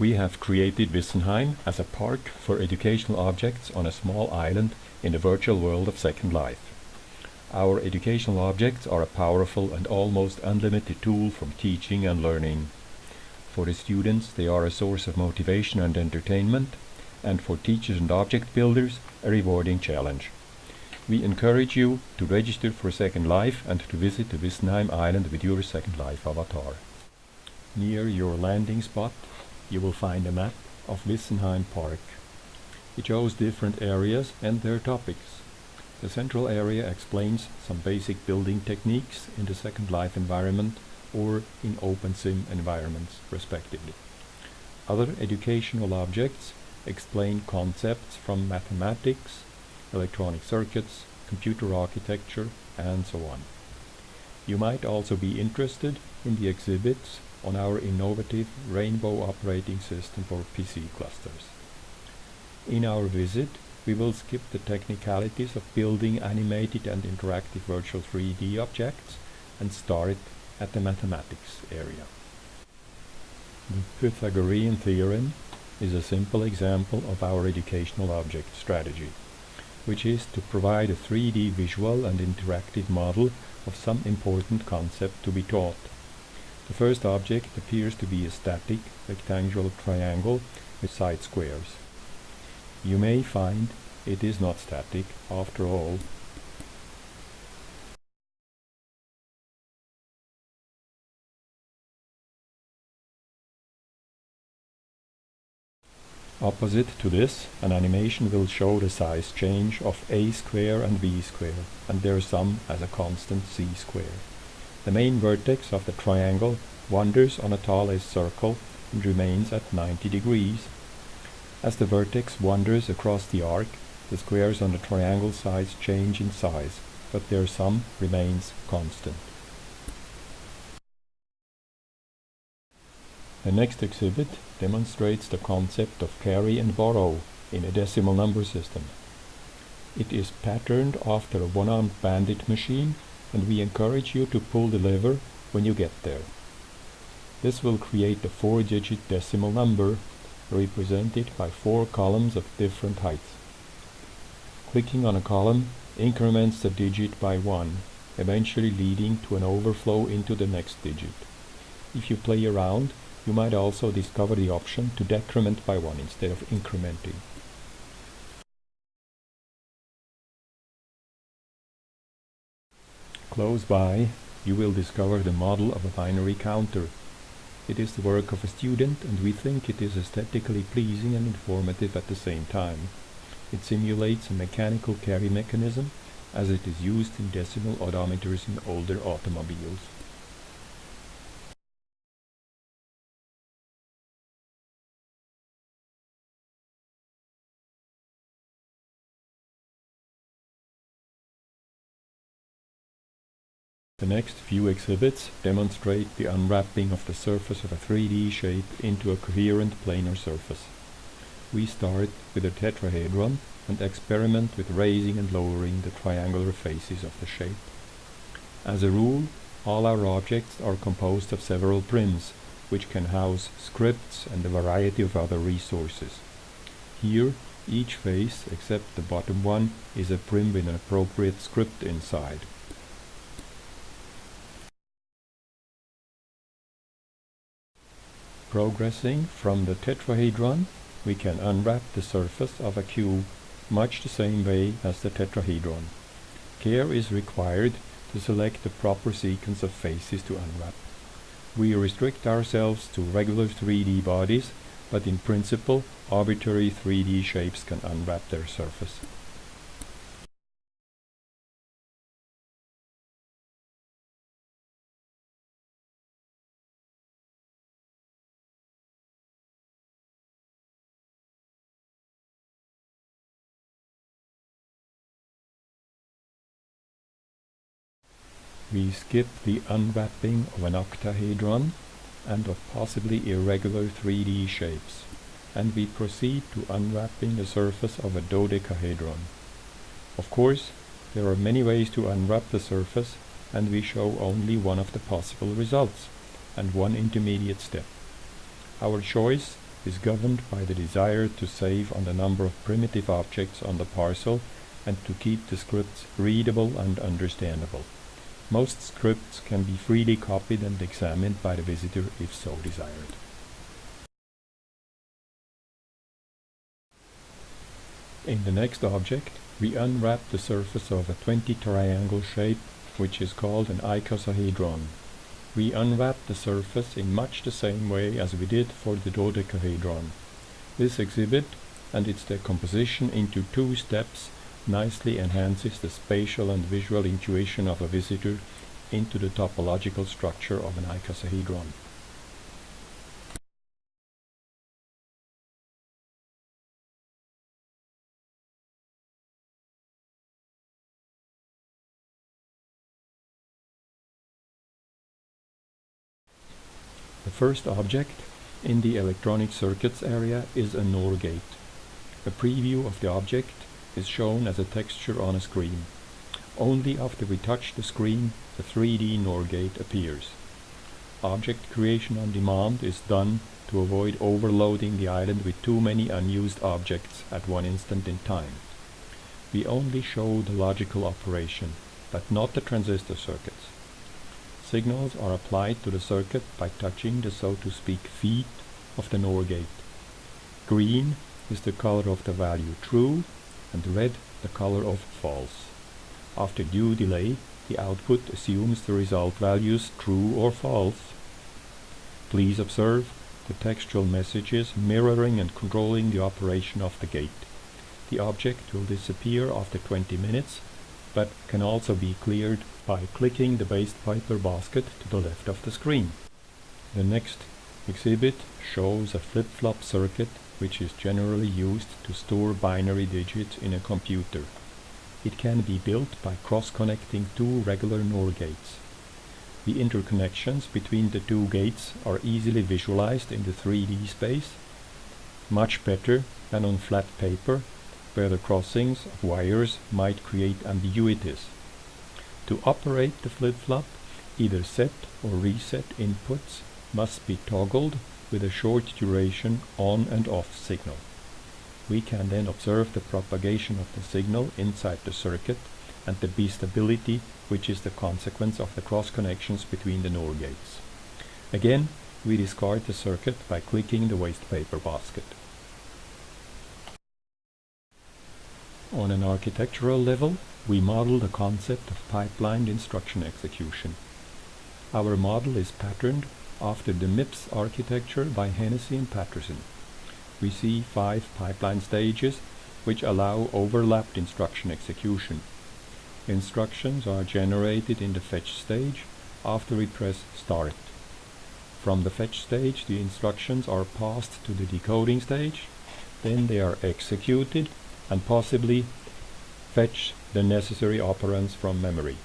We have created Wissenheim as a park for educational objects on a small island in the virtual world of Second Life. Our educational objects are a powerful and almost unlimited tool for teaching and learning. For the students, they are a source of motivation and entertainment, and for teachers and object builders, a rewarding challenge. We encourage you to register for Second Life and to visit the Wissenheim Island with your Second Life avatar. Near your landing spot, you will find a map of Wissenheim Park. It shows different areas and their topics. The central area explains some basic building techniques in the Second Life environment or in OpenSim environments, respectively. Other educational objects explain concepts from mathematics, electronic circuits, computer architecture, and so on. You might also be interested in the exhibits on our innovative Rainbow operating system for PC clusters. In our visit, we will skip the technicalities of building animated and interactive virtual 3D objects and start at the mathematics area. The Pythagorean theorem is a simple example of our educational object strategy, which is to provide a 3D visual and interactive model of some important concept to be taught. The first object appears to be a static rectangular triangle with side squares. You may find it is not static after all. Opposite to this, an animation will show the size change of a square and b square, and their sum as a constant c square. The main vertex of the triangle wanders on a tallest circle and remains at 90 degrees. As the vertex wanders across the arc, the squares on the triangle sides change in size, but their sum remains constant. The next exhibit demonstrates the concept of carry and borrow in a decimal number system. It is patterned after a one-armed bandit machine, and we encourage you to pull the lever when you get there. This will create a 4-digit decimal number represented by 4 columns of different heights. Clicking on a column increments the digit by 1, eventually leading to an overflow into the next digit. If you play around, you might also discover the option to decrement by 1 instead of incrementing. Close by, you will discover the model of a binary counter. It is the work of a student, and we think it is aesthetically pleasing and informative at the same time. It simulates a mechanical carry mechanism, as it is used in decimal odometers in older automobiles. The next few exhibits demonstrate the unwrapping of the surface of a 3D shape into a coherent planar surface. We start with a tetrahedron and experiment with raising and lowering the triangular faces of the shape. As a rule, all our objects are composed of several prims, which can house scripts and a variety of other resources. Here, each face, except the bottom one, is a prim with an appropriate script inside. Progressing from the tetrahedron, we can unwrap the surface of a cube much the same way as the tetrahedron. Care is required to select the proper sequence of faces to unwrap. We restrict ourselves to regular 3D bodies, but in principle, arbitrary 3D shapes can unwrap their surface. We skip the unwrapping of an octahedron and of possibly irregular 3D shapes, and we proceed to unwrapping the surface of a dodecahedron. Of course, there are many ways to unwrap the surface, and we show only one of the possible results, and one intermediate step. Our choice is governed by the desire to save on the number of primitive objects on the parcel and to keep the scripts readable and understandable. Most scripts can be freely copied and examined by the visitor if so desired. In the next object, we unwrap the surface of a 20 triangle shape, which is called an icosahedron. We unwrap the surface in much the same way as we did for the dodecahedron. This exhibit and its decomposition into 2 steps nicely enhances the spatial and visual intuition of a visitor into the topological structure of an icosahedron. The first object in the electronic circuits area is a NOR gate. A preview of the object is shown as a texture on a screen. Only after we touch the screen, the 3D NOR gate appears. Object creation on demand is done to avoid overloading the island with too many unused objects at one instant in time. We only show the logical operation, but not the transistor circuits. Signals are applied to the circuit by touching the, so to speak, feet of the NOR gate. Green is the color of the value true, and red the color of false. After due delay, the output assumes the result values true or false. Please observe the textual messages mirroring and controlling the operation of the gate. The object will disappear after 20 minutes, but can also be cleared by clicking the waste paper basket to the left of the screen. The next exhibit shows a flip-flop circuit, which is generally used to store binary digits in a computer. It can be built by cross-connecting 2 regular NOR gates. The interconnections between the 2 gates are easily visualized in the 3D space, much better than on flat paper, where the crossings of wires might create ambiguities. To operate the flip-flop, either set or reset inputs must be toggled with a short duration on and off signal. We can then observe the propagation of the signal inside the circuit and the B-stability, which is the consequence of the cross connections between the NOR gates. Again, we discard the circuit by clicking the waste paper basket. On an architectural level, we model the concept of pipelined instruction execution. Our model is patterned after the MIPS architecture by Hennessy and Patterson. We see 5 pipeline stages which allow overlapped instruction execution. Instructions are generated in the fetch stage after we press start. From the fetch stage, the instructions are passed to the decoding stage, then they are executed and possibly fetch the necessary operands from memory.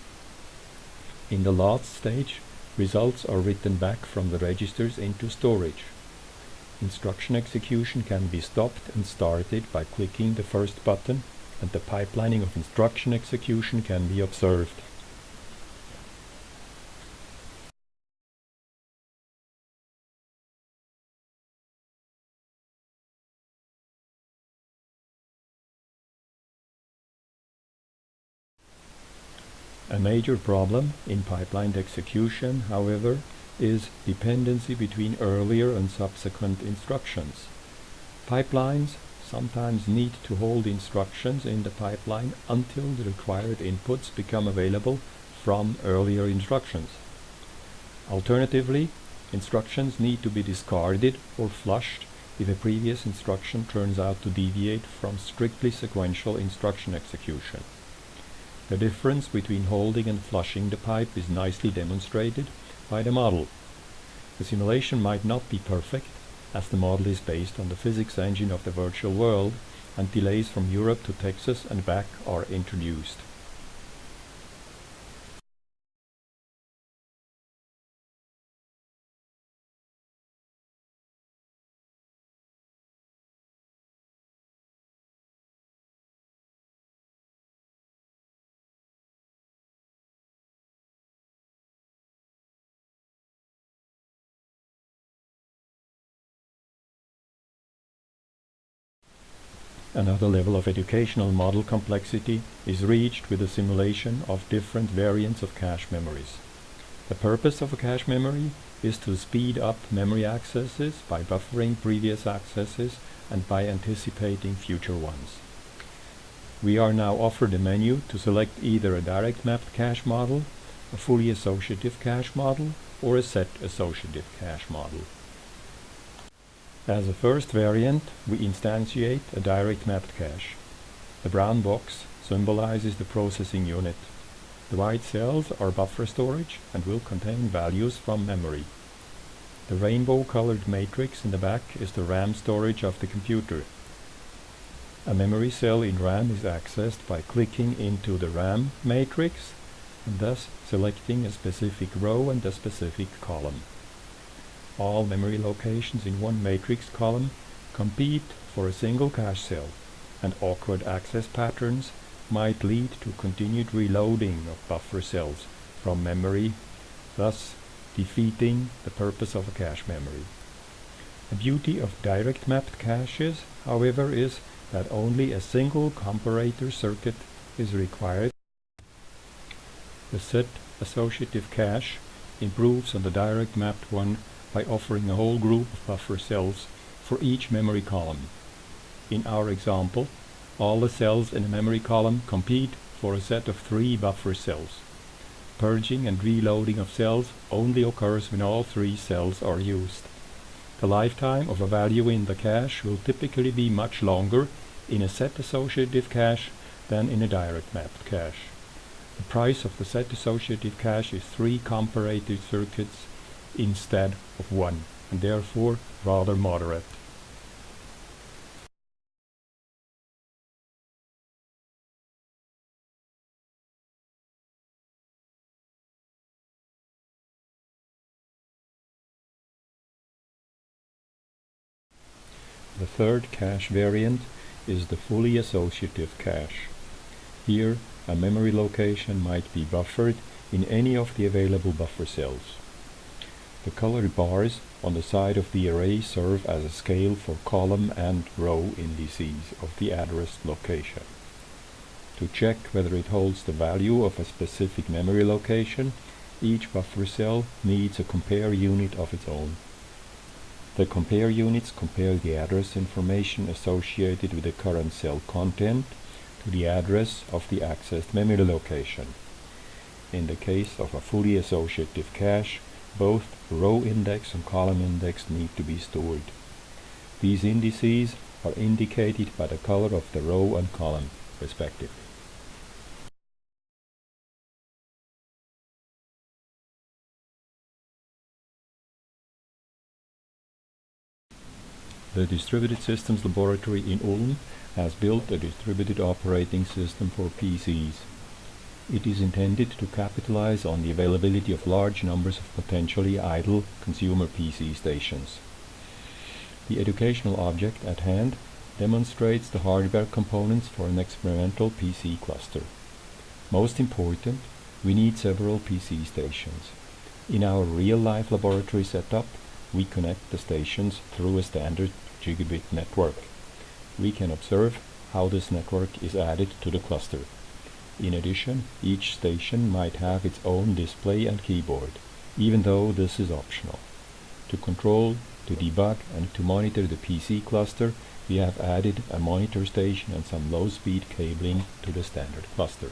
In the last stage, results are written back from the registers into storage. Instruction execution can be stopped and started by clicking the first button, and the pipelining of instruction execution can be observed. A major problem in pipelined execution, however, is dependency between earlier and subsequent instructions. Pipelines sometimes need to hold instructions in the pipeline until the required inputs become available from earlier instructions. Alternatively, instructions need to be discarded or flushed if a previous instruction turns out to deviate from strictly sequential instruction execution. The difference between holding and flushing the pipe is nicely demonstrated by the model. The simulation might not be perfect, as the model is based on the physics engine of the virtual world, and delays from Europe to Texas and back are introduced. Another level of educational model complexity is reached with the simulation of different variants of cache memories. The purpose of a cache memory is to speed up memory accesses by buffering previous accesses and by anticipating future ones. We are now offered a menu to select either a direct mapped cache model, a fully associative cache model, or a set associative cache model. As a first variant, we instantiate a direct mapped cache. The brown box symbolizes the processing unit. The white cells are buffer storage and will contain values from memory. The rainbow-colored matrix in the back is the RAM storage of the computer. A memory cell in RAM is accessed by clicking into the RAM matrix and thus selecting a specific row and a specific column. All memory locations in one matrix column compete for a single cache cell, and awkward access patterns might lead to continued reloading of buffer cells from memory, thus defeating the purpose of a cache memory. The beauty of direct mapped caches, however, is that only a single comparator circuit is required. The set associative cache improves on the direct mapped one by offering a whole group of buffer cells for each memory column. In our example, all the cells in a memory column compete for a set of 3 buffer cells. Purging and reloading of cells only occurs when all 3 cells are used. The lifetime of a value in the cache will typically be much longer in a set associative cache than in a direct mapped cache. The price of the set associative cache is 3 comparator circuits instead of 1, and therefore rather moderate. The third cache variant is the fully associative cache. Here, a memory location might be buffered in any of the available buffer cells. The colored bars on the side of the array serve as a scale for column and row indices of the address location. To check whether it holds the value of a specific memory location, each buffer cell needs a compare unit of its own. The compare units compare the address information associated with the current cell content to the address of the accessed memory location. In the case of a fully associative cache, both row index and column index need to be stored. These indices are indicated by the color of the row and column, respectively. The Distributed Systems Laboratory in Ulm has built a distributed operating system for PCs. It is intended to capitalize on the availability of large numbers of potentially idle consumer PC stations. The educational object at hand demonstrates the hardware components for an experimental PC cluster. Most important, we need several PC stations. In our real-life laboratory setup, we connect the stations through a standard gigabit network. We can observe how this network is added to the cluster. In addition, each station might have its own display and keyboard, even though this is optional. To control, to debug, and to monitor the PC cluster, we have added a monitor station and some low-speed cabling to the standard cluster.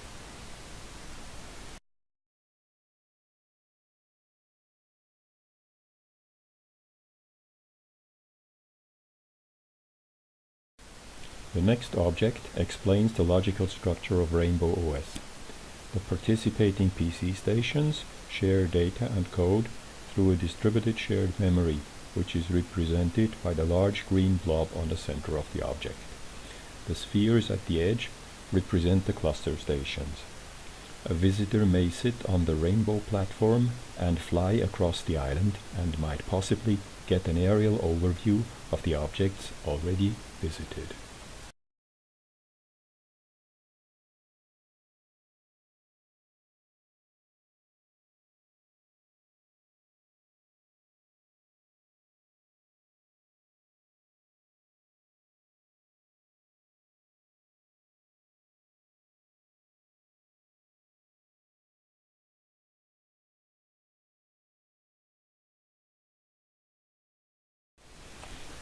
The next object explains the logical structure of Rainbow OS. The participating PC stations share data and code through a distributed shared memory, which is represented by the large green blob on the center of the object. The spheres at the edge represent the cluster stations. A visitor may sit on the Rainbow platform and fly across the island and might possibly get an aerial overview of the objects already visited.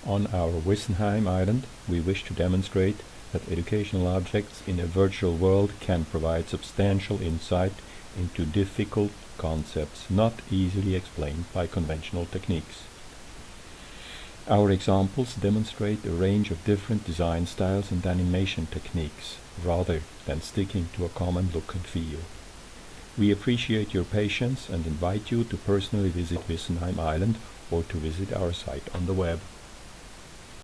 On our Wissenheim Island, we wish to demonstrate that educational objects in a virtual world can provide substantial insight into difficult concepts not easily explained by conventional techniques. Our examples demonstrate a range of different design styles and animation techniques, rather than sticking to a common look and feel. We appreciate your patience and invite you to personally visit Wissenheim Island or to visit our site on the web.